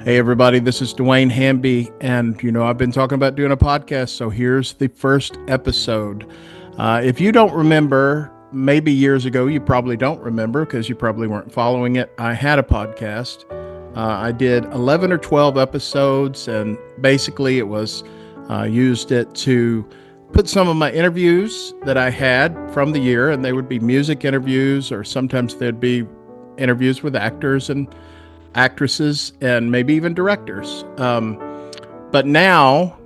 Hey everybody, this is DeWayne Hamby, and I've been talking about doing a podcast, so here's the first episode. If you don't remember, maybe years ago, you probably don't remember because you probably weren't following it. I had a podcast. I did 11 or 12 episodes, and basically it was used it to put some of my interviews that I had from the year, and they would be music interviews, or sometimes they'd be interviews with actors and actresses and maybe even directors. But now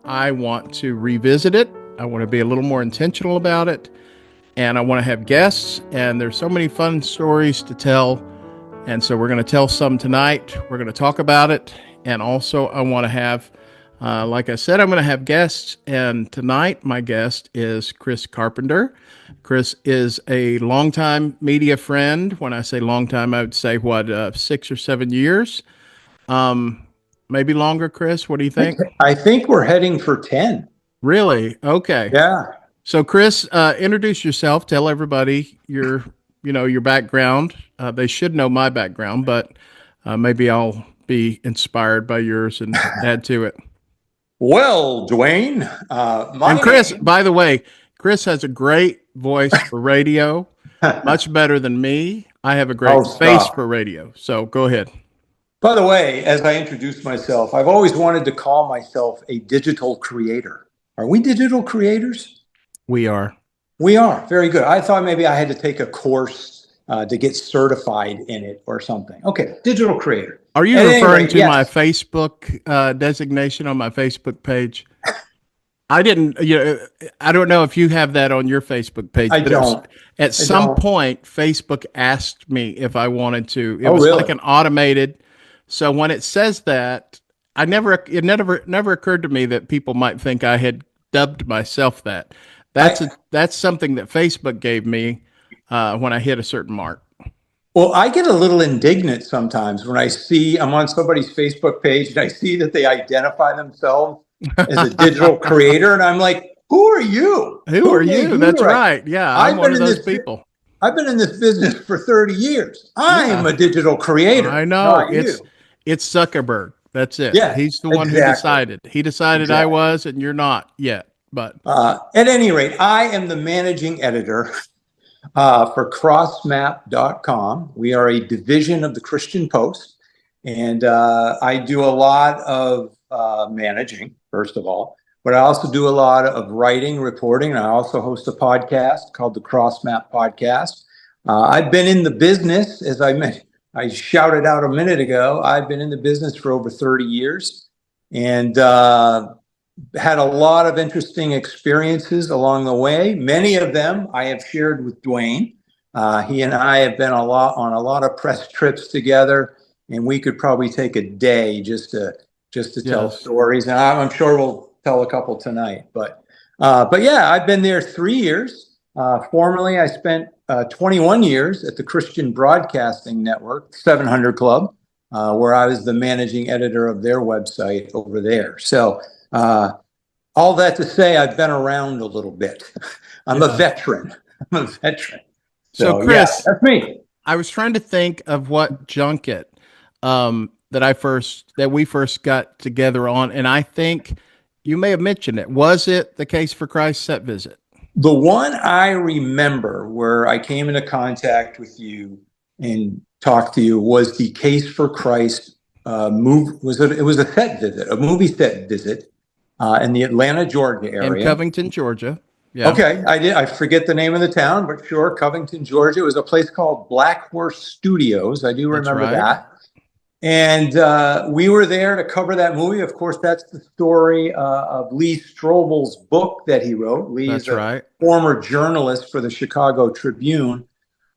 I want to revisit it. I want to be a little more intentional about it. And I want to have guests. And there's so many fun stories to tell. And so we're going to tell some tonight. We're going to talk about it. And also I want to have, like I said, I'm going to have guests. And tonight my guest is Chris Carpenter. Chris is a longtime media friend. When I say long time, I would say 6 or 7 years, maybe longer. Chris, what do you think? I think we're heading for 10. Really? Okay. Yeah. So, Chris, introduce yourself. Tell everybody your background. They should know my background, but maybe I'll be inspired by yours and add to it. Well, DeWayne, and Chris, by the way, Chris has a great voice for radio, much better than me. I have a great face for radio. So go ahead. By the way, as I introduce myself, I've always wanted to call myself a digital creator. Are we digital creators? We are. We are. Very good. I thought maybe I had to take a course to get certified in it or something. Okay, digital creator. Are you referring to my Facebook designation on my Facebook page? I didn't, I don't know if you have that on your Facebook page. I don't. At some point, Facebook asked me if I wanted to. It was really? Like an automated. So when it says that, it never occurred to me that people might think I had dubbed myself that. That's something that Facebook gave me when I hit a certain mark. Well, I get a little indignant sometimes when I'm on somebody's Facebook page and I see that they identify themselves as a digital creator, and I'm like, who are you? Who are you? That's right. Yeah, I'm one of those people. I've been in this business for 30 years. I'm a digital creator. I know. It's Zuckerberg. That's it. Yeah, he's the one who decided. He decided I was, and you're not yet. But at any rate, I am the managing editor for Crossmap.com. We are a division of the Christian Post, and I do a lot of managing, first of all, but I also do a lot of writing, reporting, and I also host a podcast called the Crossmap Podcast. I've been in the business, as I shouted out a minute ago, I've been in the business for over 30 years and had a lot of interesting experiences along the way. Many of them I have shared with DeWayne. He and I have been on a lot of press trips together, and we could probably take a day just to tell stories. And I'm sure we'll tell a couple tonight. But yeah, I've been there 3 years. Formerly, I spent 21 years at the Christian Broadcasting Network, 700 Club, where I was the managing editor of their website over there. So all that to say, I've been around a little bit. I'm a veteran. So Chris, that's me. I was trying to think of what junket that we first got together on, and I think you may have mentioned it. Was it the Case for Christ set visit? The one I remember where I came into contact with you and talked to you was the Case for Christ it was a set visit, a movie set visit in the Atlanta, Georgia area. In Covington, Georgia. Yeah. Okay, I forget the name of the town, but sure, Covington, Georgia. It was a place called Black Horse Studios. I do remember that. And we were there to cover that movie. Of course, that's the story of Lee Strobel's book that he wrote. Lee's a former journalist for the Chicago Tribune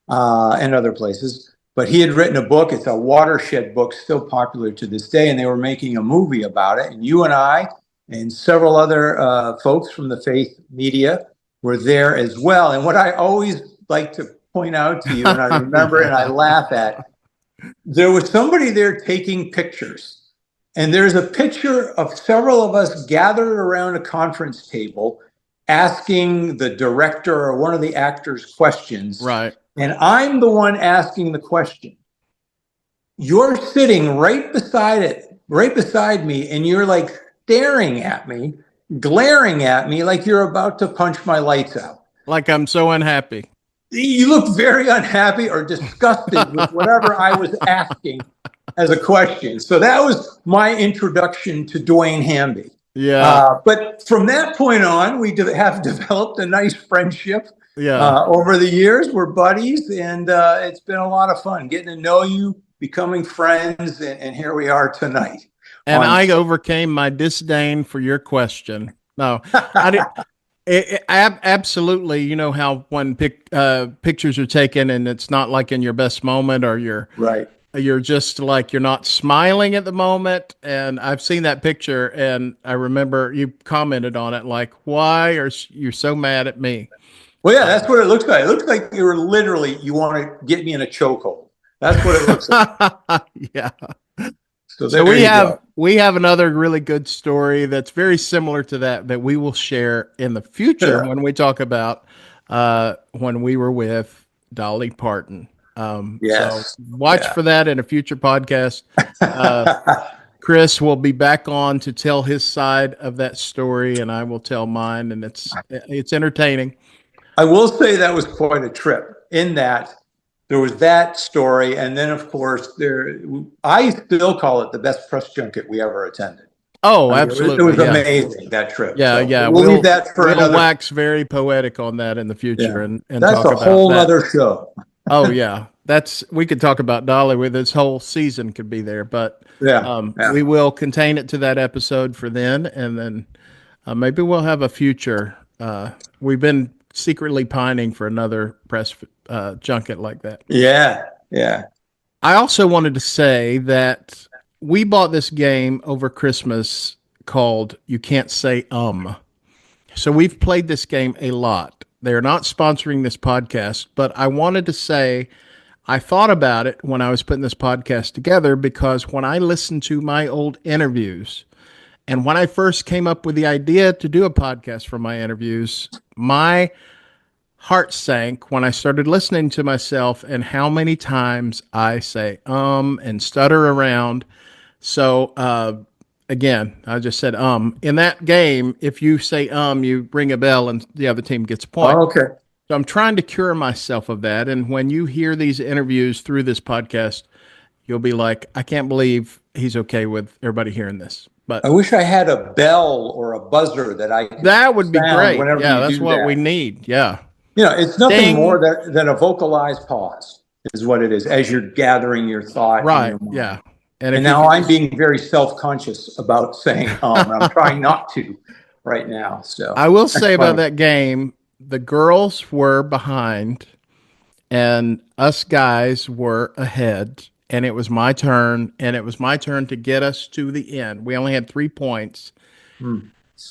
and other places. But he had written a book. It's a watershed book, still popular to this day. And they were making a movie about it. And you and I and several other folks from the faith media were there as well. And what I always like to point out to you, and I remember and I laugh at, there was somebody there taking pictures. And there's a picture of several of us gathered around a conference table asking the director or one of the actors questions. Right. And I'm the one asking the question. you're sitting right beside me, and you're like staring at me, glaring at me like you're about to punch my lights out. Like I'm so unhappy. You look very unhappy or disgusted with whatever I was asking as a question. So that was my introduction to DeWayne Hamby. Yeah. But from that point on, we have developed a nice friendship. Yeah. Over the years, we're buddies, and it's been a lot of fun getting to know you, becoming friends, and here we are tonight. And I overcame my disdain for your question. No, I didn't. Absolutely. You know how when pictures are taken and it's not like in your best moment, or you're just like, you're not smiling at the moment. And I've seen that picture, and I remember you commented on it like, why are you so mad at me? Well, yeah, that's what it looks like. It looks like you want to get me in a chokehold. That's what it looks like. Yeah. So we have another really good story that's very similar to that we will share in the future when we talk about when we were with Dolly Parton. Yes. So watch for that in a future podcast. Chris will be back on to tell his side of that story, and I will tell mine, and it's entertaining. I will say that was quite a trip, in that there was that story, and then of course I still call it the best press junket we ever attended. Oh, absolutely! It was amazing, that trip. Yeah, so yeah. We'll leave that for we'll another. wax very poetic on that in the future, and that's talk a whole other show. Oh yeah, we could talk about Dolly with this whole season could be there, but we will contain it to that episode for then, and then maybe we'll have a future. We've been secretly pining for another press junket like that. Yeah. I also wanted to say that we bought this game over Christmas called You Can't Say So we've played this game a lot. They're not sponsoring this podcast, but I wanted to say I thought about it when I was putting this podcast together, because when I listened to my old interviews, and when I first came up with the idea to do a podcast for my interviews, my heart sank when I started listening to myself and how many times I say and stutter around. So again, I just said in that game, if you say you ring a bell and the other team gets a point. Oh, okay. So I'm trying to cure myself of that. And when you hear these interviews through this podcast, you'll be like, I can't believe he's okay with everybody hearing this. But I wish I had a bell or a buzzer that would be great. Yeah, that's what we need. Yeah. It's nothing more than a vocalized pause is what it is as you're gathering your thought. Right. Yeah. And now I'm being very self-conscious about saying, I'm trying not to right now. So I will say about that game, the girls were behind and us guys were ahead, and it was my turn, to get us to the end. We only had 3 points.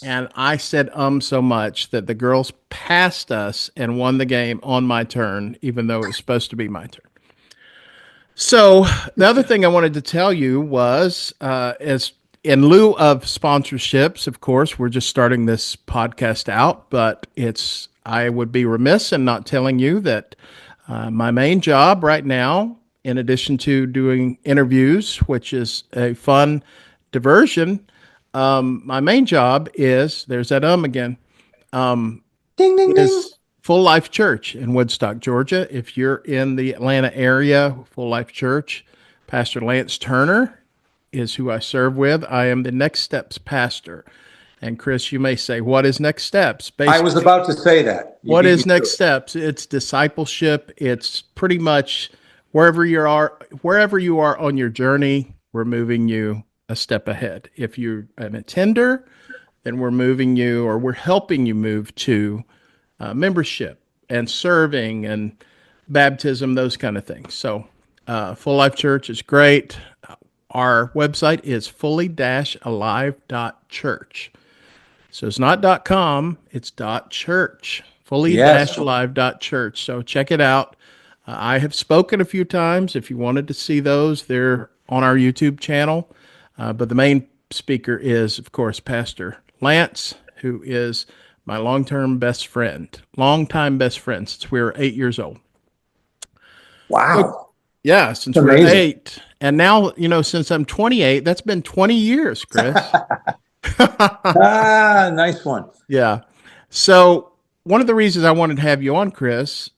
And I said so much that the girls passed us and won the game on my turn, even though it was supposed to be my turn. So the other thing I wanted to tell you was, as in lieu of sponsorships, of course, we're just starting this podcast out, but I would be remiss in not telling you that my main job right now, in addition to doing interviews, which is a fun diversion, my main job is, there's that again, ding, ding, ding. Full Life Church in Woodstock, Georgia. If you're in the Atlanta area, Full Life Church, Pastor Lance Turner is who I serve with. I am the Next Steps pastor. And Chris, you may say, what is Next Steps? Basically, I was about to say that. What is Next Steps? It's discipleship. It's pretty much wherever you are on your journey, we're moving you a step ahead. If you're an attender, then we're moving you, or we're helping you move to membership and serving and baptism, those kind of things. So Full Life Church is great. Our website is fully-alive.church. So it's not .com, it's .church. Fully-alive.church. So check it out. I have spoken a few times. If you wanted to see those, they're on our YouTube channel. But the main speaker is, of course, Pastor Lance, who is my longtime best friend since we were 8 years old. Wow. Yeah, since It's we were amazing. 8. And now, since I'm 28, that's been 20 years, Chris. Nice one. Yeah. So, one of the reasons I wanted to have you on, Chris,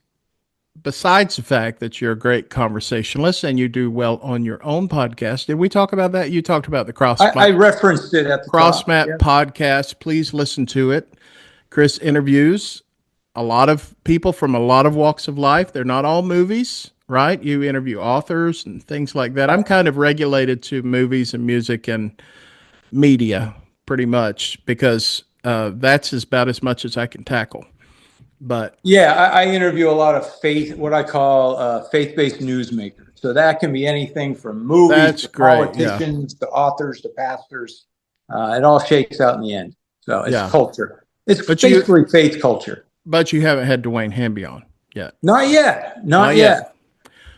besides the fact that you're a great conversationalist and you do well on your own podcast, did we talk about that? You talked about the I referenced it at the top. Crossmap Yeah. Podcast. Please listen to it. Chris interviews a lot of people from a lot of walks of life. They're not all movies, right? You interview authors and things like that. I'm kind of regulated to movies and music and media pretty much because that's about as much as I can tackle. But Yeah, I interview a lot of what I call faith-based newsmakers. So that can be anything from movies that's to great. politicians to authors to pastors. It all shakes out in the end. So it's culture. It's basically faith culture. But you haven't had DeWayne Hamby on yet. Not yet. Not yet.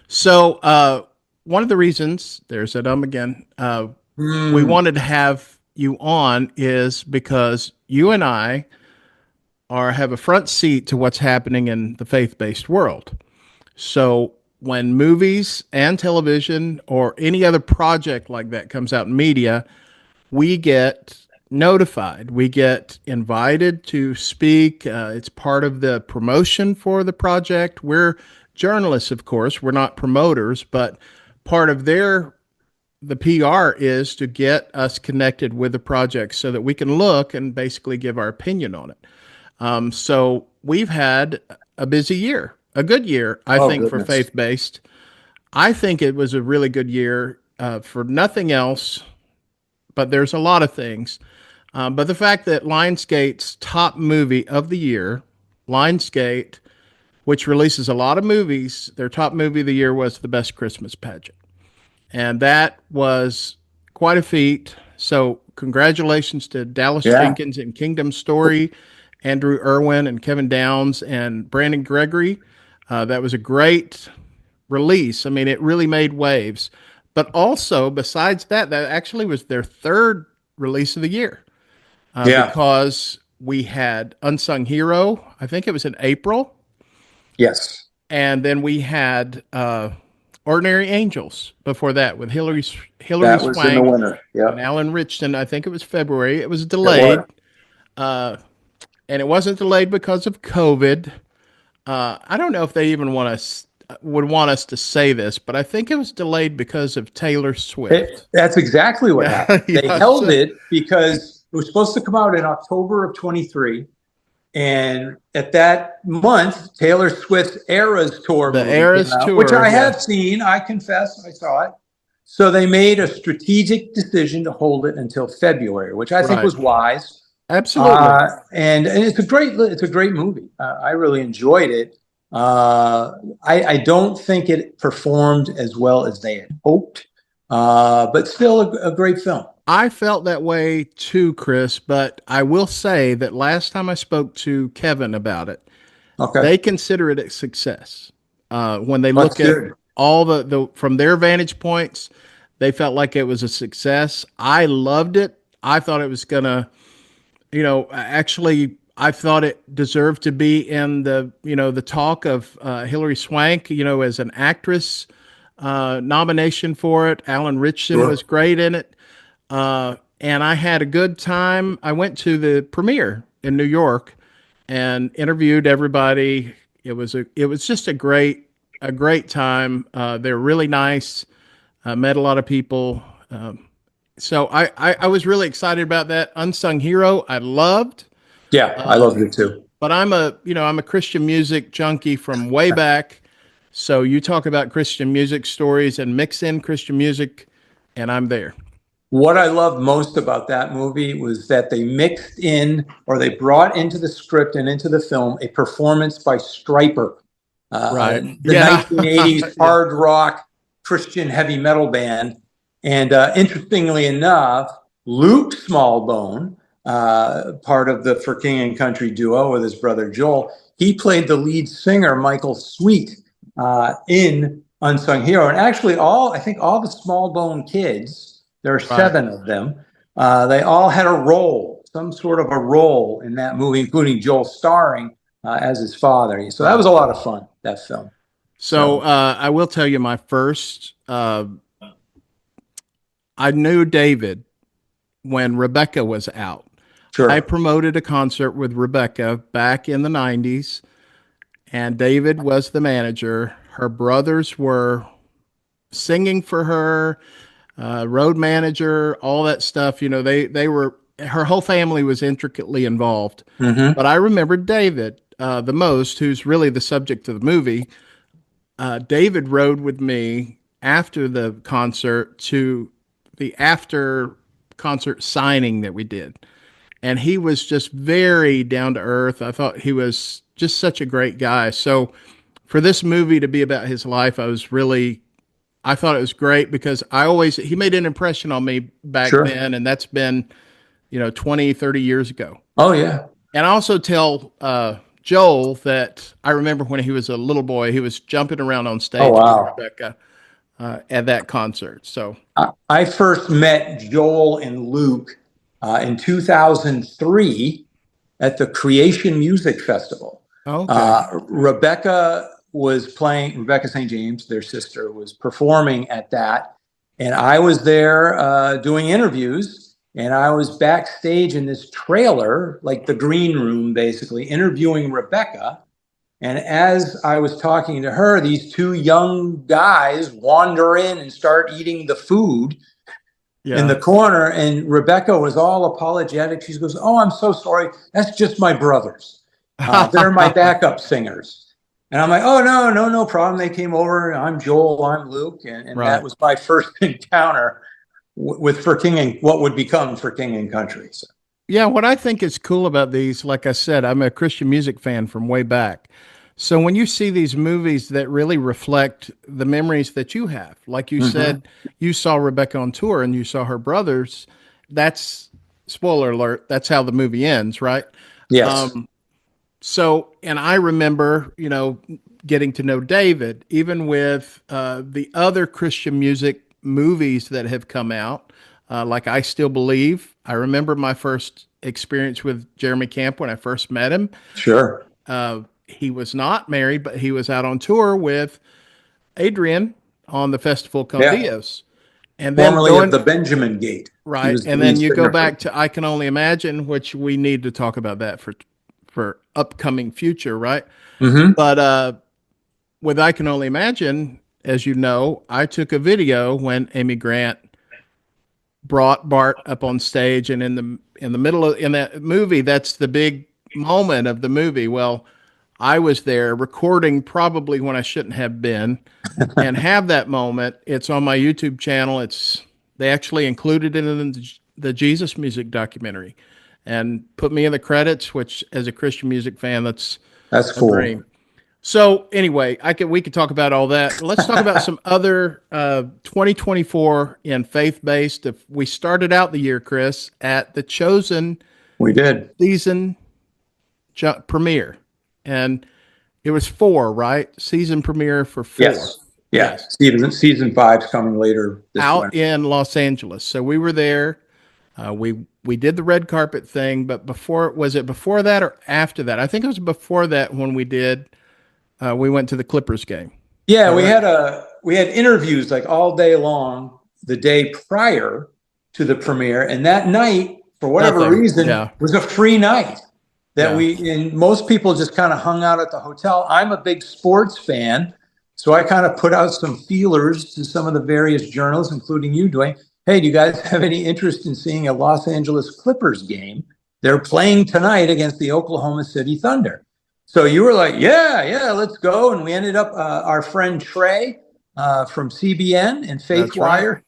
So one of the reasons, there's that again, we wanted to have you on is because you and I have a front seat to what's happening in the faith-based world. So when movies and television or any other project like that comes out in media, we get notified. We get invited to speak. It's part of the promotion for the project. We're journalists, of course. We're not promoters, but part of the PR is to get us connected with the project so that we can look and basically give our opinion on it. So we've had a busy year, a good year, I think, for faith-based. I think it was a really good year for nothing else, but there's a lot of things. But the fact that Lionsgate's top movie of the year, Lionsgate, which releases a lot of movies, their top movie of the year was The Best Christmas Pageant. And that was quite a feat. So congratulations to Dallas Jenkins and Kingdom Story, Andrew Irwin and Kevin Downs and Brandon Gregory. That was a great release. I mean, it really made waves. But also, besides that actually was their third release of the year. Because we had Unsung Hero, I think it was in April. Yes. And then we had Ordinary Angels before that with Hilary that was Swank in the winter. and Alan Richton. I think it was February. It was delayed. And it wasn't delayed because of COVID. I don't know if they even would want us to say this, but I think it was delayed because of Taylor Swift. That's exactly what happened. They held it because it was supposed to come out in October of 23. And at that month, Taylor Swift's Eras Tour, which I have seen. I confess, I saw it. So they made a strategic decision to hold it until February, which I think was wise. Absolutely. And it's a great movie. I really enjoyed it. I don't think it performed as well as they had hoped, but still a great film. I felt that way too, Chris, but I will say that last time I spoke to Kevin about it, they consider it a success. When they look at all the from their vantage points, they felt like it was a success. I loved it. I thought it was going to, actually, I thought it deserved to be in the talk of Hilary Swank, as an actress nomination for it. Alan Richton was great in it. And I had a good time. I went to the premiere in New York and interviewed everybody. It was just a great time. They're really nice. I met a lot of people. So I was really excited about that. Unsung Hero, I loved. Yeah, I loved it too. But I'm a Christian music junkie from way back. So you talk about Christian music stories and mix in Christian music, and I'm there. What I loved most about that movie was that they mixed in, or they brought into the script and into the film, a performance by Stryper, the 1980s hard rock Christian heavy metal band. And interestingly enough, Luke Smallbone, part of the For King and Country duo with his brother Joel, he played the lead singer, Michael Sweet, in Unsung Hero. And actually, I think all the Smallbone kids, there are 7 of them, they all had some sort of a role in that movie, including Joel starring as his father. So that was a lot of fun, that film. So I will tell you my first, I knew David when Rebecca was out. Sure. I promoted a concert with Rebecca back in the 90s, and David was the manager. Her brothers were singing for her, road manager, all that stuff. They were, her whole family was intricately involved. Mm-hmm. But I remember David the most, who's really the subject of the movie. David rode with me after the concert to the after concert signing that we did. And he was just very down to earth. I thought he was just such a great guy. So for this movie to be about his life, I thought it was great because he made an impression on me back Sure. then. And that's been, 20, 30 years ago. Oh, yeah. And I also tell Joel that I remember when he was a little boy, he was jumping around on stage Oh, wow. with Rebecca at that concert. So I first met Joel and Luke in 2003 at the Creation Music Festival. okay. Rebecca St. James, their sister, was performing at that. And I was there doing interviews. And I was backstage in this trailer, like the green room, basically, interviewing Rebecca. And as I was talking to her, these two young guys wander in and start eating the food in the corner. And Rebecca was all apologetic. She goes, "Oh, I'm so sorry. That's just my brothers. They're my backup singers." And I'm like, "Oh, no problem. They came over. I'm Joel. I'm Luke." And Right. That was my first encounter with what would become For King and Country. So. Yeah, what I think is cool about these, like I said, I'm a Christian music fan from way back. So when you see these movies that really reflect the memories that you have, like you said, you saw Rebecca on tour and you saw her brothers, that's, spoiler alert, that's how the movie ends, right? Yes. And I remember, getting to know David, even with the other Christian music movies that have come out, like I Still Believe. I remember my first experience with Jeremy Camp when I first met him. Sure. He was not married, but he was out on tour with Adrian on the festival called Dios. And then formerly of the Benjamin Gate. Right. And then you go back to I Can Only Imagine, which we need to talk about that for upcoming future, right? Mm-hmm. But with I Can Only Imagine, as you know, I took a video when Amy Grant brought Bart up on stage, and in the middle of in that movie, that's the big moment of the movie. Well, I was there recording probably when I shouldn't have been, and have that moment. It's on my YouTube channel. They actually included it in the Jesus Music documentary, and put me in the credits. Which, as a Christian music fan, that's cool. Dream. So anyway, we could talk about all that. Let's talk about some other 2024 in faith-based. If we started out the year, Chris, at the Chosen, we did season premiere, and it was 4, right? Season premiere for 4. Yes. Yeah. Yes. Season 5's coming later this out winter. In Los Angeles. So we were there. We did the red carpet thing, but was it before that or after that? I think it was before that when we did. We went to the Clippers game. Yeah, we had interviews like all day long the day prior to the premiere, and that night, for whatever reason, was a free night that and most people just kind of hung out at the hotel. I'm a big sports fan, so I kind of put out some feelers to some of the various journalists, including you, DeWayne. Hey, do you guys have any interest in seeing a Los Angeles Clippers game? They're playing tonight against the Oklahoma City Thunder. So you were like, yeah, let's go. And we ended up, our friend Trey from CBN and FaithWire,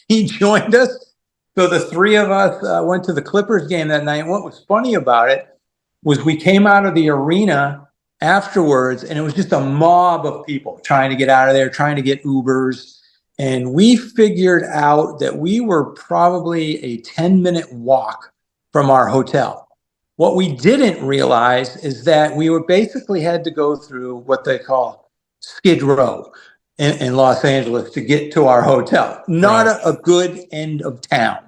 he joined us. So the three of us went to the Clippers game that night. And what was funny about it was we came out of the arena afterwards, and it was just a mob of people trying to get out of there, trying to get Ubers. And we figured out that we were probably a 10-minute walk from our hotel. What we didn't realize is that we were basically had to go through what they call Skid Row in Los Angeles to get to our hotel. Not a good end of town.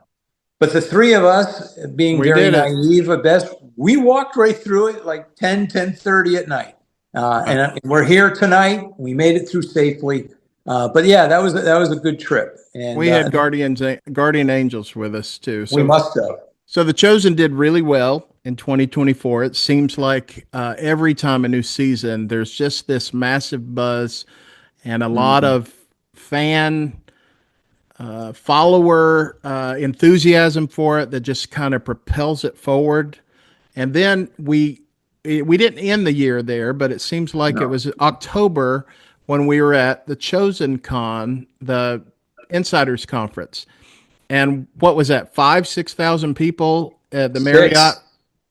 But the three of us, being very naive at best, we walked right through it like 10:30 at night. And we're here tonight. We made it through safely. But yeah, that was a good trip. And We had guardian angels with us too. we must have. So The Chosen did really well in 2024. It seems like every time a new season, there's just this massive buzz and a lot of fan follower enthusiasm for it that just kind of propels it forward. And then we didn't end the year there, but it seems like it was October when we were at the Chosen Con, the Insiders Conference. And what was that? 6,000 people at the Marriott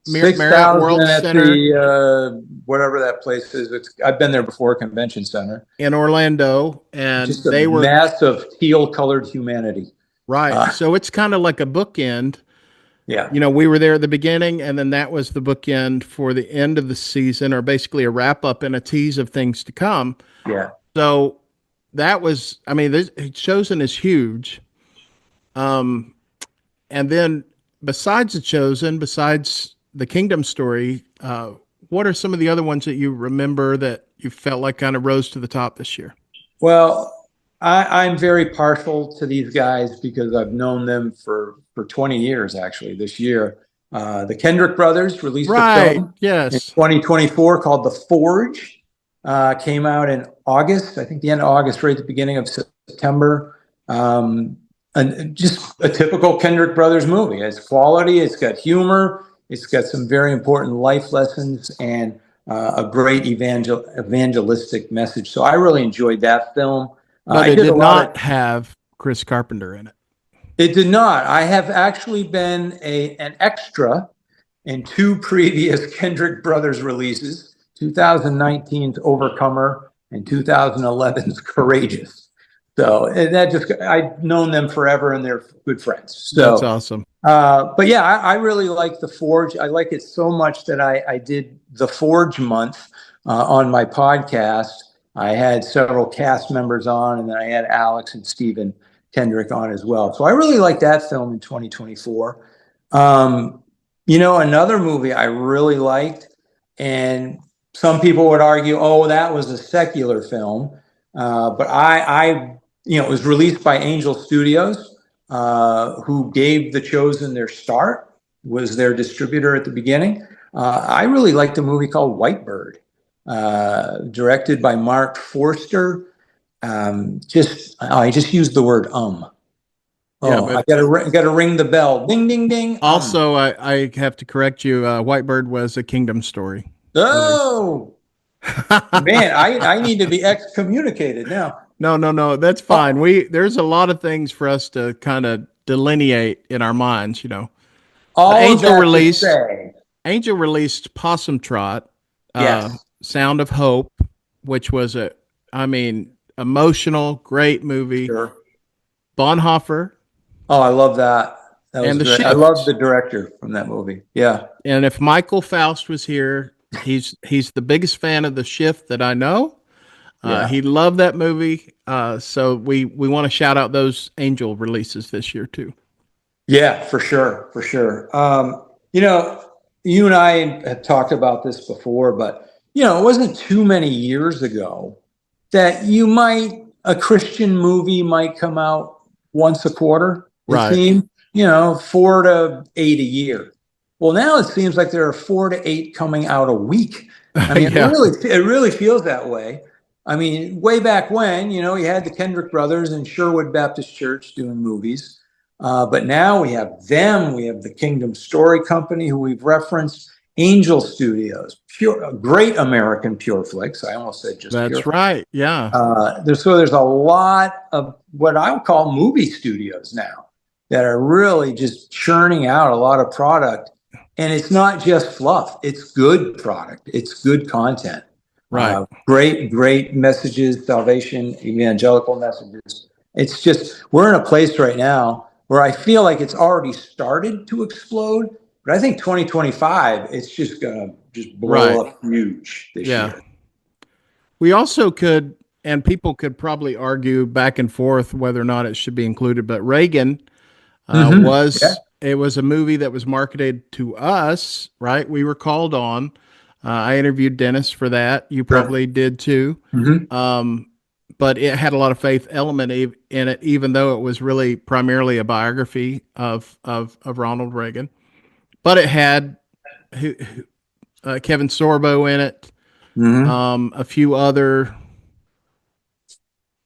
World at Center, the whatever that place is. I've been there before, Convention Center in Orlando, and just they were massive teal-colored humanity. Right. So it's kind of like a bookend. Yeah. You know, we were there at the beginning, and then that was the bookend for the end of the season, or basically a wrap up and a tease of things to come. Yeah. So that was, I mean, this Chosen is huge. And then besides The Chosen, besides the Kingdom story, what are some of the other ones that you remember that you felt like kind of rose to the top this year? Well, I'm very partial to these guys because I've known them for 20 years, actually, this year. The Kendrick brothers released a film in 2024 called The Forge. Came out in August, I think the end of August, right at the beginning of September. And just a typical Kendrick brothers movie. It's quality, it's got humor, it's got some very important life lessons, and a great evangelistic message. So I really enjoyed that film. But it did not have Chris Carpenter in it. It did not. I have actually been an extra in two previous Kendrick brothers releases, 2019's Overcomer and 2011's Courageous. So I've known them forever, and they're good friends. So that's awesome. But yeah, I really like The Forge. I like it so much that I did the Forge month on my podcast. I had several cast members on, and then I had Alex and Stephen Kendrick on as well. So I really liked that film in 2024. Another movie I really liked, and some people would argue, oh, that was a secular film. But it was released by Angel Studios, who gave The Chosen their start, was their distributor at the beginning. I really liked a movie called Whitebird, directed by Mark Forster. I just used the word I gotta ring the bell. Ding, ding, ding. Also, I have to correct you. Whitebird was a Kingdom story. Oh, man, I need to be excommunicated now. No, that's fine. There's a lot of things for us to kind of delineate in our minds, you know. Angel released Possum Trot, Sound of Hope, which was emotional, great movie. Sure. Bonhoeffer. Oh, I love that. And The Shift. I love the director from that movie. Yeah. And if Michael Faust was here, he's the biggest fan of The Shift that I know. He loved that movie. So we want to shout out those Angel releases this year too. Yeah, for sure. You and I have talked about this before, but it wasn't too many years ago that a Christian movie might come out once a quarter. Right. It seemed, 4 to 8 a year. Well, now it seems like there are 4 to 8 coming out a week. I mean, it really feels that way. I mean, way back when, you had the Kendrick brothers and Sherwood Baptist Church doing movies. But now we have them. We have the Kingdom Story Company, who we've referenced, Angel Studios, great American pure flicks. I almost said just That's pure right. Yeah. There's a lot of what I would call movie studios now that are really just churning out a lot of product. And it's not just fluff. It's good product. It's good content. Right. Great messages, salvation, evangelical messages. It's just, we're in a place right now where I feel like it's already started to explode, but I think 2025, it's just going to just blow up huge this year. We also could, and people could probably argue back and forth whether or not it should be included, but Reagan it was a movie that was marketed to us, right? We were called on. I interviewed Dennis for that. You probably did too. But it had a lot of faith element in it, even though it was really primarily a biography of Ronald Reagan. But it had Kevin Sorbo in it, a few other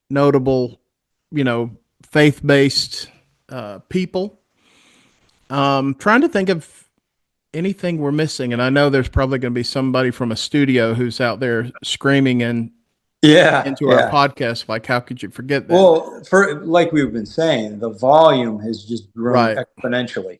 notable, faith-based people. Trying to think of anything we're missing, and I know there's probably going to be somebody from a studio who's out there screaming into our podcast. Like, how could you forget that? Well, like we've been saying, the volume has just grown exponentially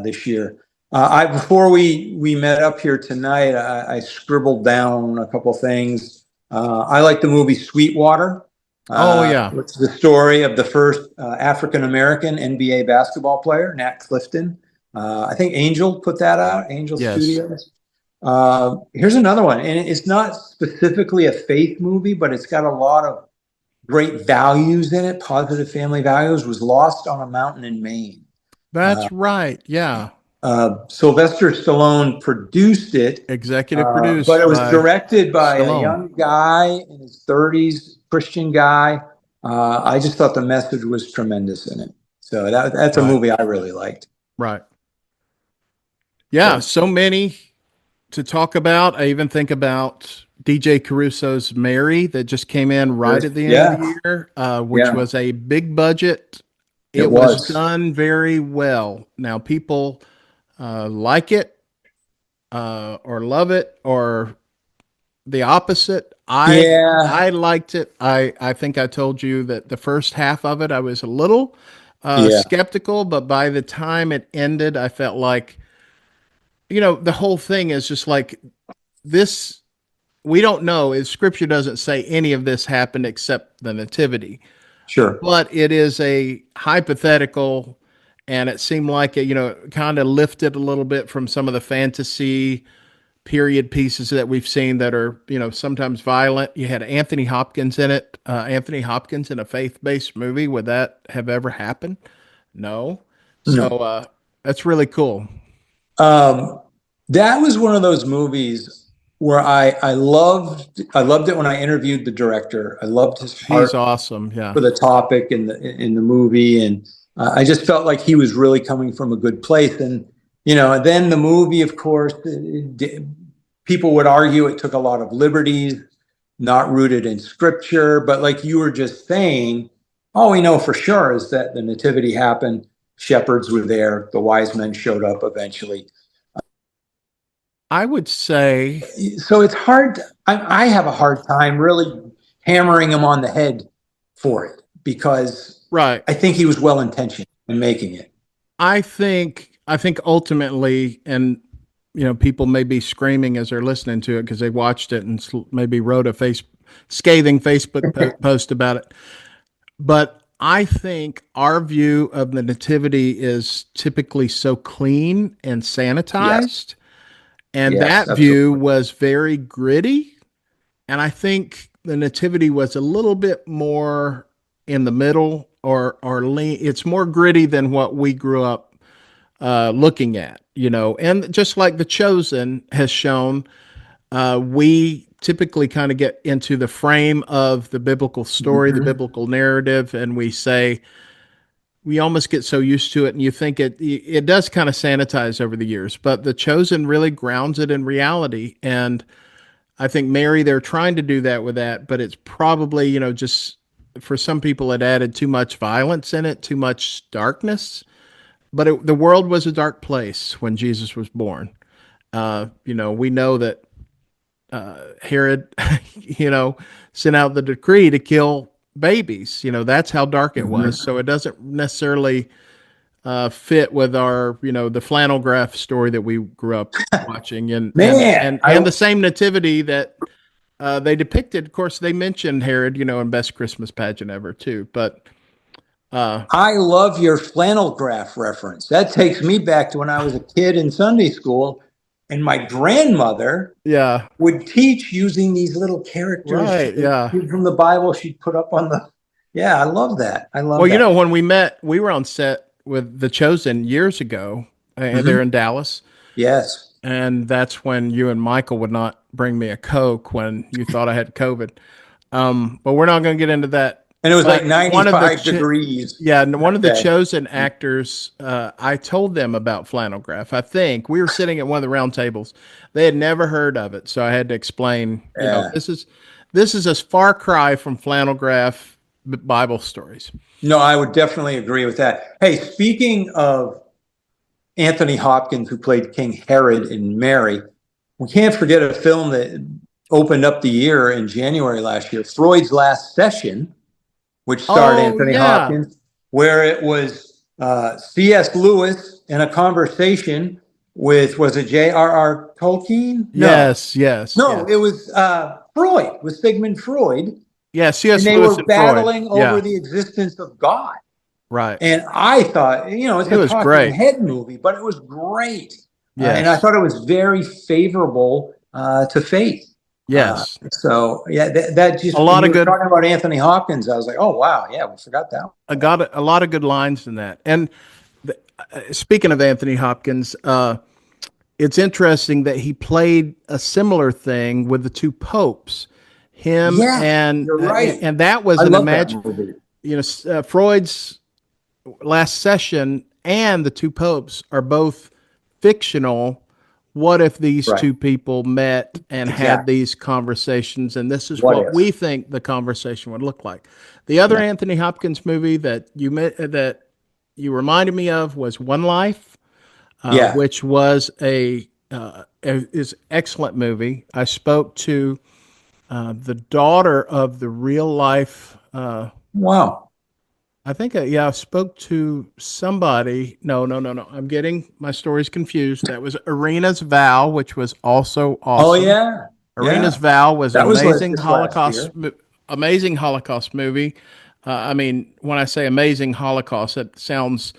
this year. Before we met up here tonight, I scribbled down a couple things. I like the movie Sweetwater. It's the story of the first African American NBA basketball player, Nat Clifton. I think Angel put that out, Angel Studios. Here's another one, and it's not specifically a faith movie, but it's got a lot of great values in it, positive family values. Was Lost on a Mountain in Maine. That's right, yeah. Sylvester Stallone produced it. Executive produced. But it was directed by a young guy in his 30s, Christian guy. I just thought the message was tremendous in it. So that's a movie I really liked. Right. Yeah, so many to talk about. I even think about DJ Caruso's Mary that just came in right at the end of the year, which was a big budget. It was done very well. Now, people like it or love it or the opposite. I liked it. I think I told you that the first half of it, I was a little skeptical, but by the time it ended, I felt like, the whole thing is just like this. We don't know. Scripture doesn't say any of this happened except the nativity. Sure. But it is a hypothetical, and it seemed like it, kind of lifted a little bit from some of the fantasy period pieces that we've seen that are, sometimes violent. You had Anthony Hopkins in it. Anthony Hopkins in a faith-based movie. Would that have ever happened? No. So that's really cool. That was one of those movies where I loved it when I interviewed the director. I loved his heart. He's awesome, for the topic in the movie, and I just felt like he was really coming from a good place. And and then the movie, of course, people would argue it took a lot of liberties, not rooted in scripture. But like you were just saying, all we know for sure is that the nativity happened. Shepherds were there. The wise men showed up eventually. I would say so. It's hard. I have a hard time really hammering him on the head for it because I think he was well intentioned in making it. I think ultimately, and people may be screaming as they're listening to it because they watched it and maybe wrote a scathing Facebook post about it. But I think our view of the nativity is typically so clean and sanitized. And that view was very gritty. And I think the nativity was a little bit more in the middle or lean. It's more gritty than what we grew up looking at, and just like The Chosen has shown, we typically kind of get into the frame of the biblical story, the biblical narrative, and we almost get so used to it, and you think it does kind of sanitize over the years, but The Chosen really grounds it in reality. And I think Mary, they're trying to do that with that, but it's probably, just for some people, it added too much violence in it, too much darkness. But the world was a dark place when Jesus was born. We know that Herod, sent out the decree to kill babies. That's how dark it was. So it doesn't necessarily fit with our, the flannel graph story that we grew up watching, and the same nativity that they depicted. Of course, they mentioned Herod, in Best Christmas Pageant Ever too. But I love your flannel graph reference. That takes me back to when I was a kid in Sunday school. And my grandmother would teach using these little characters from the Bible she'd put up on the... Yeah, I love that. Well, that. When we met, we were on set with The Chosen years ago, and they're in Dallas. Yes. And that's when you and Michael would not bring me a Coke when you thought I had COVID. But we're not going to get into that. And it was like One of the 95 degrees. Yeah, and one of the Okay. chosen actors, I told them about flannel graph. I think we were sitting at one of the round tables. They had never heard of it, so I had to explain. Yeah. This is a far cry from flannel graph Bible stories. No, I would definitely agree with that. Hey, speaking of Anthony Hopkins, who played King Herod in Mary, we can't forget a film that opened up the year in January last year, Freud's Last Session, which starred Anthony Hopkins, where it was C.S. Lewis in a conversation with, was it J.R.R. Tolkien? No. Yes. No, it was Freud, with Sigmund Freud. Yeah, C.S. And they Lewis were and battling Freud. over the existence of God. Right. And I thought, it's a talking great. head movie, but it was great. Yes. And I thought it was very favorable to faith. Yes. So yeah, that just a lot of good talking about Anthony Hopkins. I was like, oh wow, yeah, we forgot that one. I got a lot of good lines in that. And speaking of Anthony Hopkins, it's interesting that he played a similar thing with the two popes, him and you're right. And that was Freud's Last Session and the two popes are both fictional. What if these two people met and had these conversations? And this is what we think the conversation would look like. The other Anthony Hopkins movie that you reminded me of was One Life, which was is excellent movie. I spoke to the daughter of the real life. Wow. I think, I spoke to somebody. No. I'm getting my stories confused. That was Arena's Vow, which was also awesome. Oh, yeah. Arena's Vow was an amazing amazing Holocaust movie. I mean, when I say amazing Holocaust, it sounds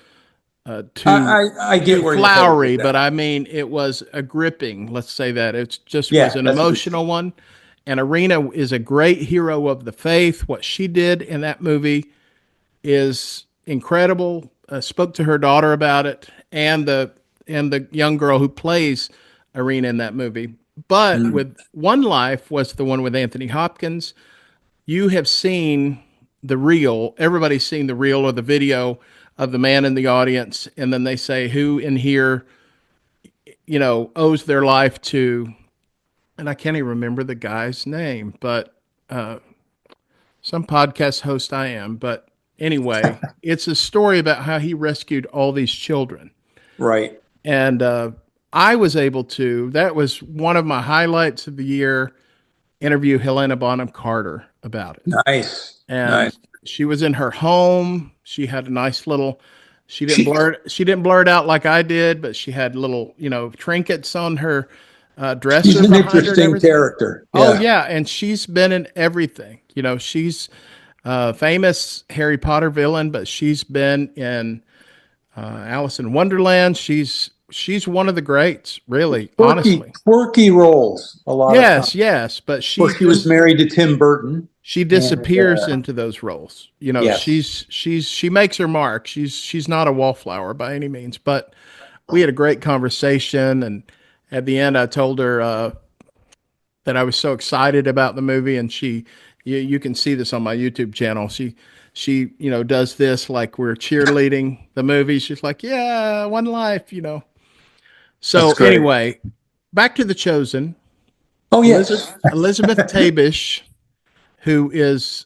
I get where flowery, but I mean, it was a gripping, let's say that. It just was an emotional one. And Arena is a great hero of the faith. What she did in that movie is incredible. Spoke to her daughter about it, and the young girl who plays Arena in that movie. But with One Life was the one with Anthony Hopkins. You have seen the reel. Everybody's seen the reel or the video of the man in the audience, and then they say who in here, owes their life to, and I can't even remember the guy's name, but some podcast host I am, but anyway, it's a story about how he rescued all these children. Right. And I was able to, that was one of my highlights of the year, interview Helena Bonham Carter about it. Nice. And she was in her home. She had a nice little, she didn't blur it out like I did, but she had little, trinkets on her dresser. She's an interesting character. Yeah. Oh yeah. And she's been in everything. She's famous Harry Potter villain, but she's been in Alice in Wonderland. She's one of the greats, really, honestly. Quirky roles a lot. Yes, but she was married to Tim Burton. She disappears into those roles. She makes her mark. She's not a wallflower by any means, but we had a great conversation, and at the end I told her that I was so excited about the movie, and you can see this on my YouTube channel. She does this like we're cheerleading the movie. She's like, yeah, One Life, So anyway, back to The Chosen. Oh, yes. Elizabeth Tabish, who is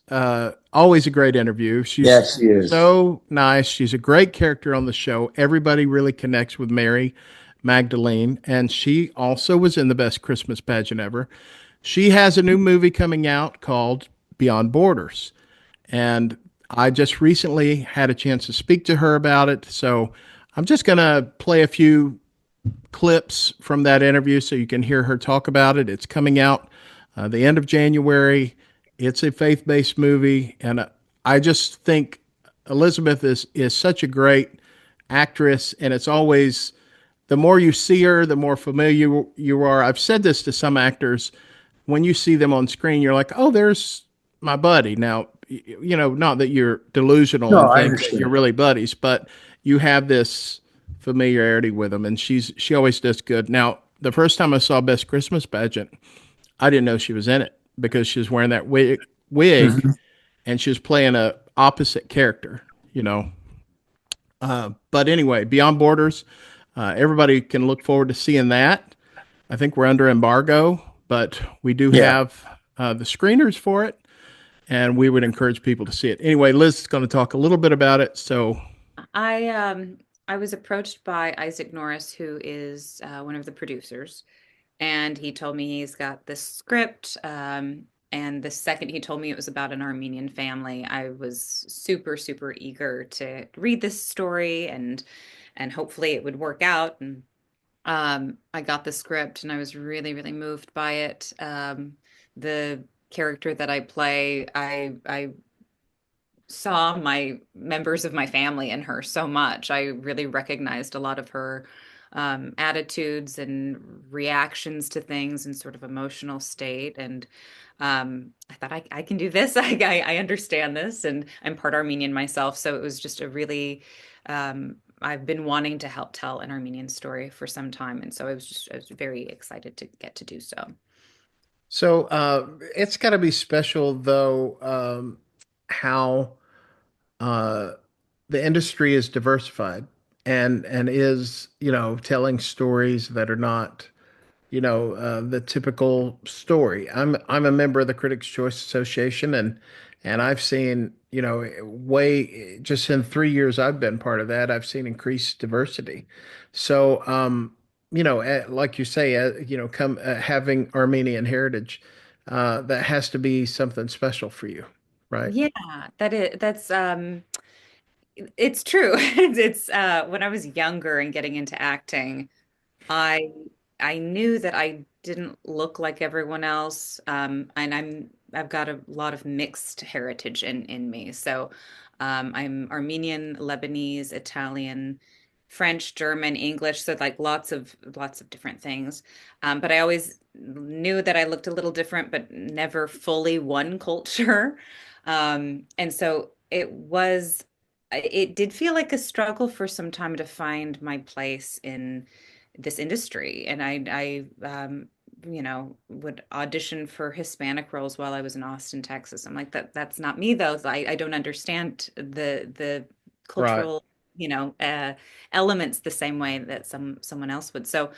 always a great interview. She is so nice. She's a great character on the show. Everybody really connects with Mary Magdalene, and she also was in the best Christmas pageant ever. She has a new movie coming out called Beyond Borders, and I just recently had a chance to speak to her about it. So I'm just going to play a few clips from that interview so you can hear her talk about it. It's coming out the end of January. It's a faith-based movie, and I just think Elizabeth is such a great actress, and it's always, the more you see her, the more familiar you are. I've said this to some actors. When you see them on screen, you're like, oh, there's my buddy. Now, not that you're delusional and think that you're really buddies, but you have this familiarity with them, and she always does good. Now, the first time I saw Best Christmas Pageant, I didn't know she was in it because she was wearing that wig Mhm. and she was playing a opposite character, you know. But anyway, Beyond Borders, everybody can look forward to seeing that. I think we're under embargo, but we do Yeah. have the screeners for it, and we would encourage people to see it. Anyway, Liz is going to talk a little bit about it. So, I was approached by Isaac Norris, who is one of the producers, and he told me he's got this script. And the second he told me it was about an Armenian family, I was super, super eager to read this story and hopefully it would work out. And I got the script and I was really, really moved by it. The character that I play, I saw my members of my family in her so much. I really recognized a lot of her attitudes and reactions to things and sort of emotional state. And I thought I can do this. I understand this, and I'm part Armenian myself. So it was just a really, I've been wanting to help tell an Armenian story for some time. And so I was very excited to get to do so. it's got to be special though, how uh, the industry is diversified and is telling stories that are not the typical story. I'm a member of the Critics Choice Association, and I've seen way just in 3 years I've been part of that, I've seen increased diversity. So like you say, come having Armenian heritage, that has to be something special for you, right? Yeah, that's it's true. It's when I was younger and getting into acting, I I knew that I didn't look like everyone else, and I've got a lot of mixed heritage in me. So I'm Armenian, Lebanese, Italian, French, German, English, so like lots of different things. But I always knew that I looked a little different, but never fully one culture. And so it did feel like a struggle for some time to find my place in this industry. And would audition for Hispanic roles while I was in Austin, Texas. I'm like, that's not me though. I don't understand the Right. cultural, elements the same way that someone else would. So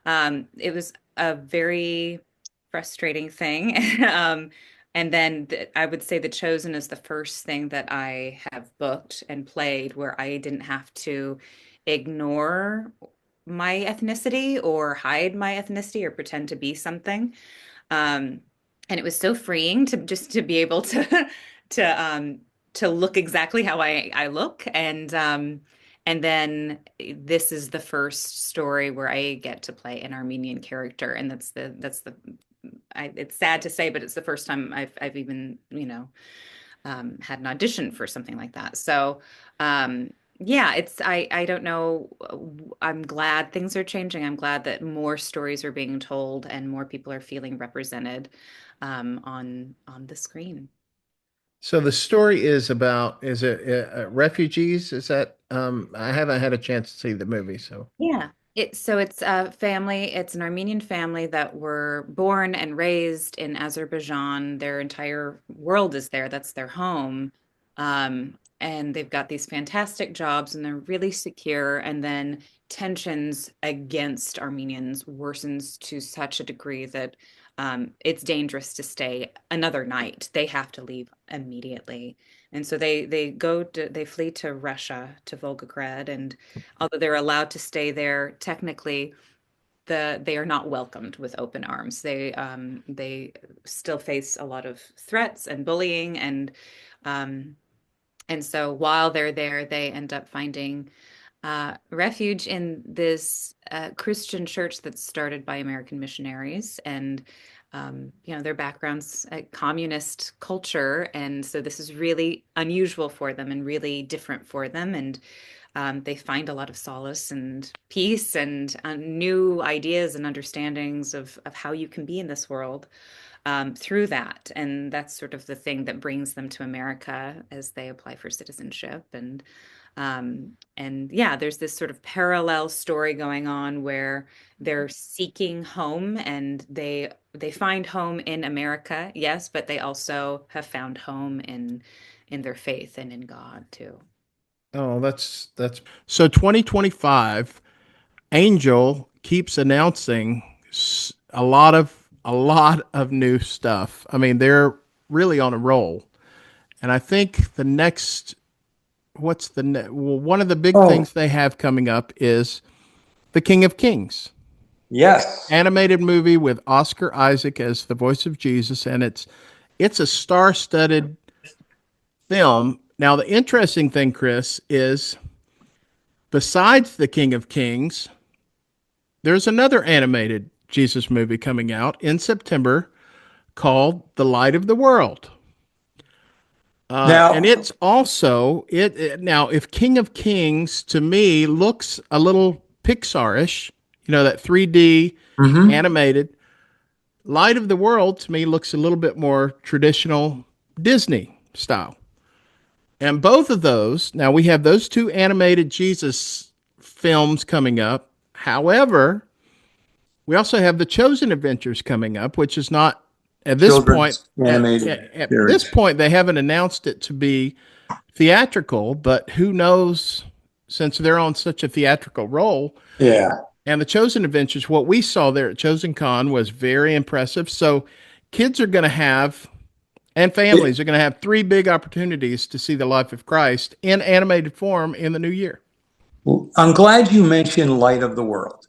it was a very frustrating thing. And then I would say The Chosen is the first thing that I have booked and played where I didn't have to ignore my ethnicity or hide my ethnicity or pretend to be something. Um, and it was so freeing to just to be able to to um to look exactly how I look. And then this is the first story where I get to play an Armenian character, and it's sad to say, but it's the first time I've even, had an audition for something like that. So, yeah, I don't know. I'm glad things are changing. I'm glad that more stories are being told and more people are feeling represented on the screen. So the story is about, is it refugees? Is that I haven't had a chance to see the movie, so Yeah. It's a family, it's an Armenian family that were born and raised in Azerbaijan. Their entire world is there. That's their home. And they've got these fantastic jobs and they're really secure. And then tensions against Armenians worsens to such a degree that it's dangerous to stay another night. They have to leave immediately. And so they flee to Russia, to Volgograd, and although they're allowed to stay there, technically they are not welcomed with open arms. They still face a lot of threats and bullying, um, and so while they're there, they end up finding refuge in this Christian church that's started by American missionaries. And their background's a communist culture, and so this is really unusual for them and really different for them. And they find a lot of solace and peace and new ideas and understandings of how you can be in this world through that. And that's sort of the thing that brings them to America as they apply for citizenship. And And yeah, there's this sort of parallel story going on where they're seeking home, and they find home in America, yes, but they also have found home in their faith and in God too. Oh, that's so 2025. Angel keeps announcing a lot of new stuff. I mean, they're really on a roll. And I think the next well, one of the big Oh, things they have coming up is The King of Kings, yes. animated movie with Oscar Isaac as the voice of Jesus, and it's a star-studded film. Now, the interesting thing, Chris, is besides The King of Kings, there's another animated Jesus movie coming out in September called The Light of the World. And Now, it's also now. If King of Kings to me looks a little Pixar-ish, that 3D mhm. animated, Light of the World to me looks a little bit more traditional Disney style. And both of those, now we have those two animated Jesus films coming up. However, we also have the Chosen Adventures coming up, which is not at this point. Children's At, animated at this series. point, they haven't announced it to be theatrical, but who knows? Since they're on such a theatrical role, Yeah. and the Chosen Adventures, what we saw there at Chosen Con was very impressive. So, kids are going to have, and families are going to have three big opportunities to see the life of Christ in animated form in the new year. Well, I'm glad you mentioned Light of the World,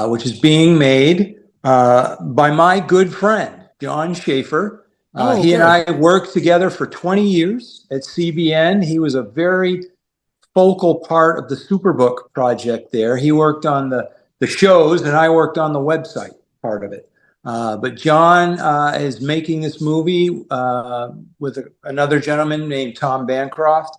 which is being made by my good friend, John Schaefer. Oh, He and good. I worked together for 20 years at CBN. He was a very focal part of the Superbook project there. He worked on the shows, and I worked on the website part of it. But John is making this movie with another gentleman named Tom Bancroft,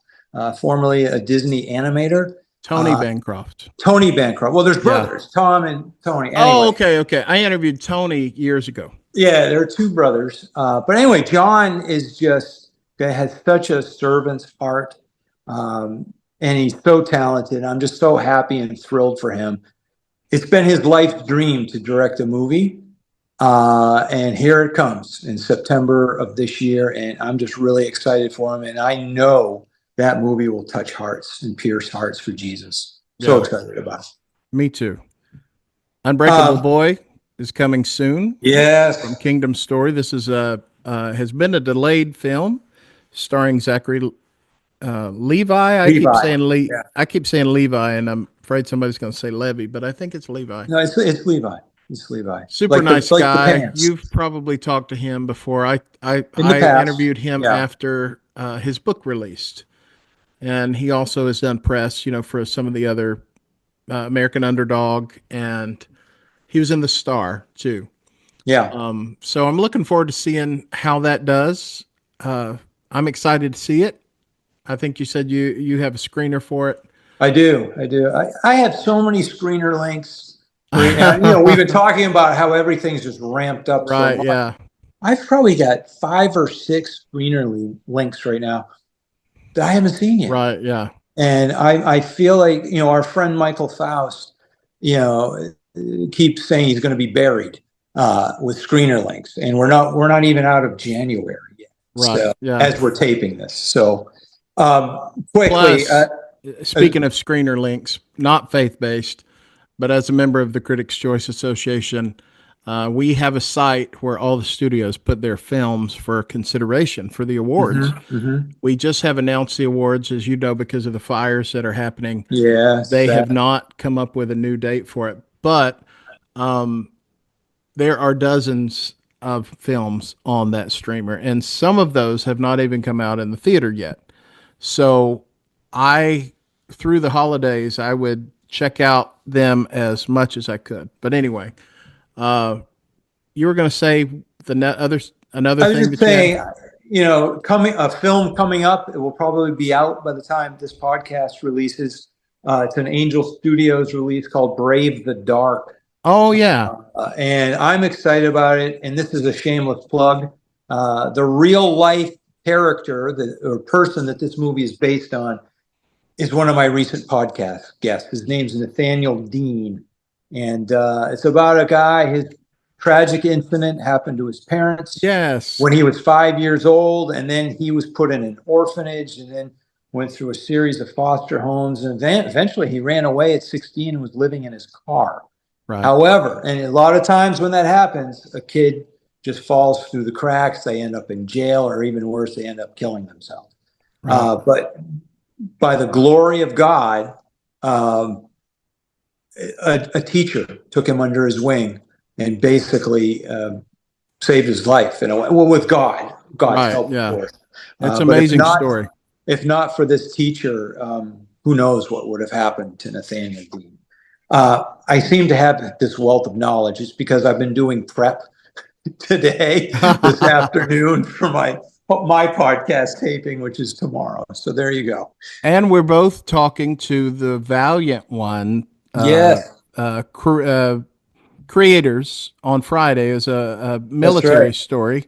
formerly a Disney animator. Tony Bancroft. Tony Bancroft. Well, there's Yeah. brothers, Tom and Tony. Anyway, Oh, okay. I interviewed Tony years ago. yeah, there are two brothers. But anyway, John has such a servant's heart, and he's so talented. I'm just so happy and thrilled for him. It's been his life's dream to direct a movie, and here it comes in September of this year, and I'm just really excited for him. And I know that movie will touch hearts and pierce hearts for Jesus. So Yeah. excited about it. Me too. Unbreakable Boy is coming soon. Yes. From Kingdom Story. This is has been a delayed film starring Zachary Levi. Levi. I keep saying Levi, and I'm afraid somebody's going to say Levy, but I think it's Levi. No, it's Levi. It's Levi. Super nice like guy. You've probably talked to him before. I past. interviewed him after his book released, and he also has done press, for some of the other American Underdog, and he was in The Star too. Yeah. So I'm looking forward to seeing how that does. I'm excited to see it. I think you said you have a screener for it. I do. I have so many screener links right now. We've been talking about how everything's just ramped up so Right, much. yeah. I've probably got 5 or 6 screener links right now that I haven't seen yet. Right, yeah. And I feel like, our friend Michael Faust, keeps saying he's going to be buried with screener links, and we're not even out of January yet. Right. So, yeah. as we're taping this. So, quickly. Plus, speaking of screener links, not faith-based, but as a member of the Critics' Choice Association, we have a site where all the studios put their films for consideration for the awards. We just have announced the awards, as you know, because of the fires that are happening. Yes, they have not come up with a new date for it, but there are dozens of films on that streamer, and some of those have not even come out in the theater yet. So through the holidays, I would check out them as much as I could. But anyway, you were going to say another thing. I was just saying, a film coming up. It will probably be out by the time this podcast releases. It's an Angel Studios release called Brave the Dark. Oh yeah, and I'm excited about it. And this is a shameless plug. The real life character or person that this movie is based on is one of my recent podcast guests. His name's Nathaniel Dean. And it's about a guy, his tragic incident happened to his parents Yes. when he was 5 years old. And then he was put in an orphanage and then went through a series of foster homes. And then eventually he ran away at 16 and was living in his car. Right. However, and a lot of times when that happens, a kid just falls through the cracks. They end up in jail, or even worse, they end up killing themselves. Right. But by the glory of God, a teacher took him under his wing and basically saved his life in a way. Well, with God's help, yeah. of course. It's an amazing story. If not for this teacher, who knows what would have happened to Nathaniel Dean. I seem to have this wealth of knowledge. It's because I've been doing prep today, this afternoon, for my podcast taping, which is tomorrow. So there you go. And we're both talking to the Valiant One. Yes. Creators on Friday is a military story.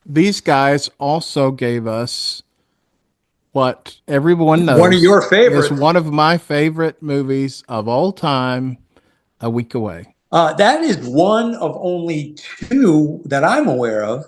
These guys also gave us what everyone knows. One of your favorites. Is one of my favorite movies of all time, A Week Away. That is one of only two that I'm aware of,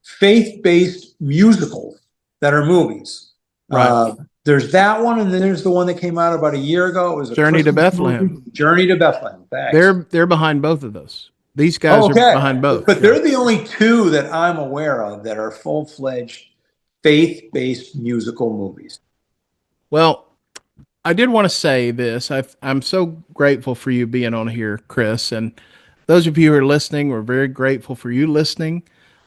faith-based musicals that are movies. Right. There's that one, and then there's the one that came out about a year ago. It was a Journey to Christmas Bethlehem. movie. Journey to Bethlehem. Thanks. They're behind both of those. These guys are behind both. But they're the only two that I'm aware of that are full-fledged faith-based musical movies. Well, I did want to say this. I'm so grateful for you being on here, Chris. And those of you who are listening, we're very grateful for you listening.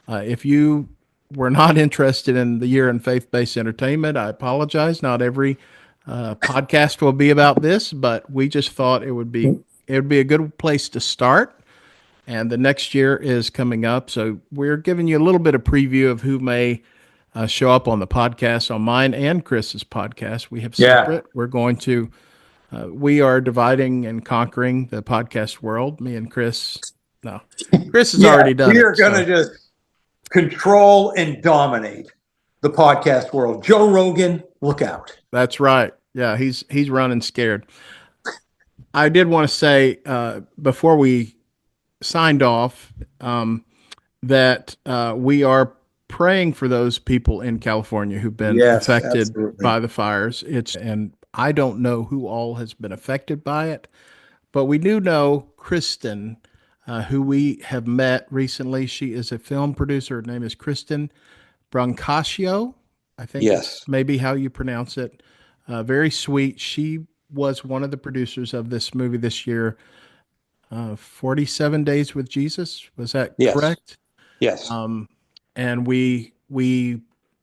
If you were not interested in the year in faith-based entertainment, I apologize. Not every podcast will be about this, but we just thought it would be a good place to start. And the next year is coming up. So we're giving you a little bit of preview of who may show up on the podcast, on mine and Chris's podcast. We have separate. We're going to, we are dividing and conquering the podcast world. Me and Chris. No, Chris has already done it. We are going to just control and dominate the podcast world. Joe Rogan, look out. That's right. Yeah, he's running scared. I did want to say before we signed off that we are praying for those people in California who've been affected by the fires. And I don't know who all has been affected by it, but we do know Kristen, who we have met recently. She is a film producer. Her name is Kristen Brancaccio, I think. Yes, maybe how you pronounce it. Very sweet. She was one of the producers of this movie this year, 47 Days with Jesus. Was that correct? Yes. And we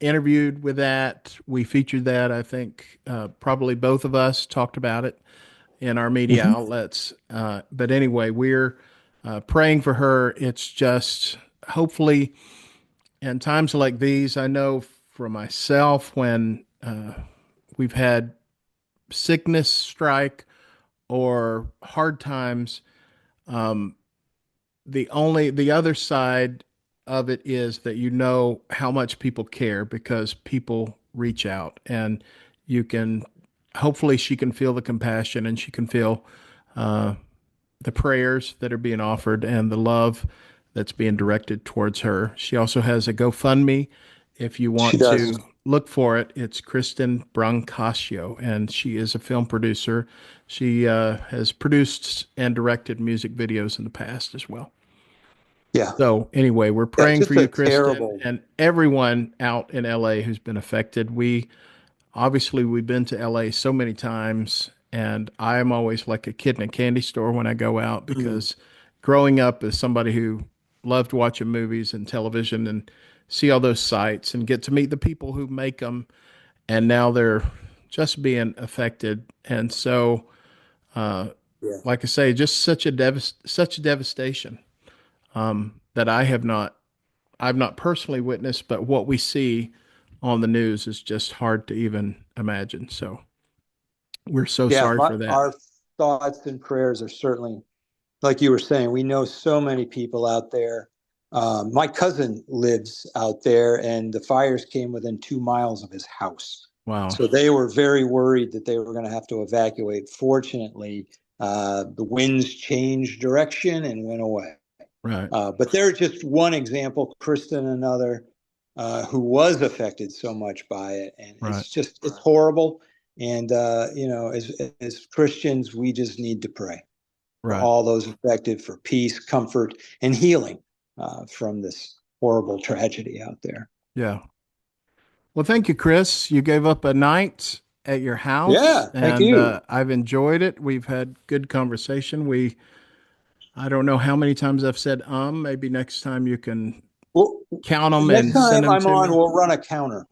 interviewed with that. We featured that. I think probably both of us talked about it in our media outlets. But anyway, we're praying for her. It's just hopefully in times like these, I know for myself when we've had sickness strike or hard times, the other side of it is that you know how much people care because people reach out, and you can hopefully she can feel the compassion and she can feel the prayers that are being offered and the love that's being directed towards her. She also has a GoFundMe. If you want to look for it, it's Kristen Brancaccio, and she is a film producer. She has produced and directed music videos in the past as well. Yeah. So anyway, we're praying for you, Kristen, and everyone out in LA who's been affected. We've been to LA so many times, and I'm always like a kid in a candy store when I go out because growing up as somebody who loved watching movies and television and see all those sites and get to meet the people who make them, and now they're just being affected. And so, like I say, just such a devastation. That I've not personally witnessed, but what we see on the news is just hard to even imagine. So we're so sorry for that. Our thoughts and prayers are certainly, like you were saying, we know so many people out there. My cousin lives out there, and the fires came within 2 miles of his house. Wow. So they were very worried that they were going to have to evacuate. Fortunately, the winds changed direction and went away. Right. But they're just one example. Kristen, another, who was affected so much by it, and Right. it's horrible. And as Christians, we just need to pray for Right. all those affected, for peace, comfort, and healing from this horrible tragedy out there. Yeah. Well, thank you, Chris. You gave up a night at your house, Yeah, thank and you. I've enjoyed it. We've had good conversation. I don't know how many times I've said, maybe next time you can Well, count them next and send time them I'm to on, me. we'll run a counter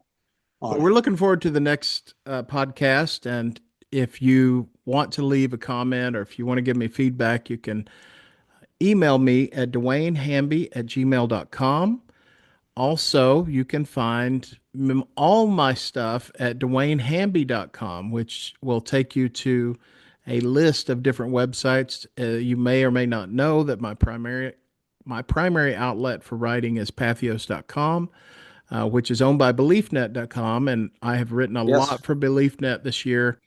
But on we're it. looking forward to the next podcast. And if you want to leave a comment or if you want to give me feedback, you can email me at DeWayneHamby@gmail.com. Also, you can find all my stuff at DeWayneHamby.com, which will take you to a list of different websites. You may or may not know that my primary outlet for writing is Pathos.com, which is owned by BeliefNet.com, and I have written a Yes. lot for BeliefNet this year.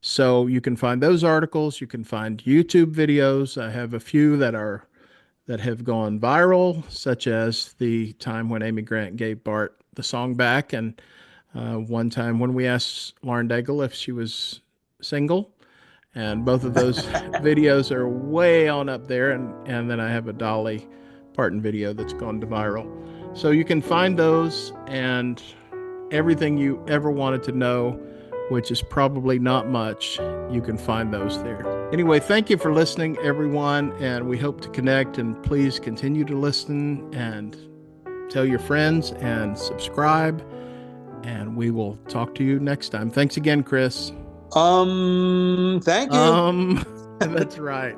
So you can find those articles. You can find YouTube videos. I have a few that have gone viral, such as the time when Amy Grant gave Bart the song back, and one time when we asked Lauren Daigle if she was single. And both of those videos are way on up there. And then I have a Dolly Parton video that's gone to viral. So you can find those and everything you ever wanted to know, which is probably not much. You can find those there. Anyway, thank you for listening, everyone, and we hope to connect. And please continue to listen and tell your friends and subscribe. And we will talk to you next time. Thanks again, Chris. Thank you. That's right.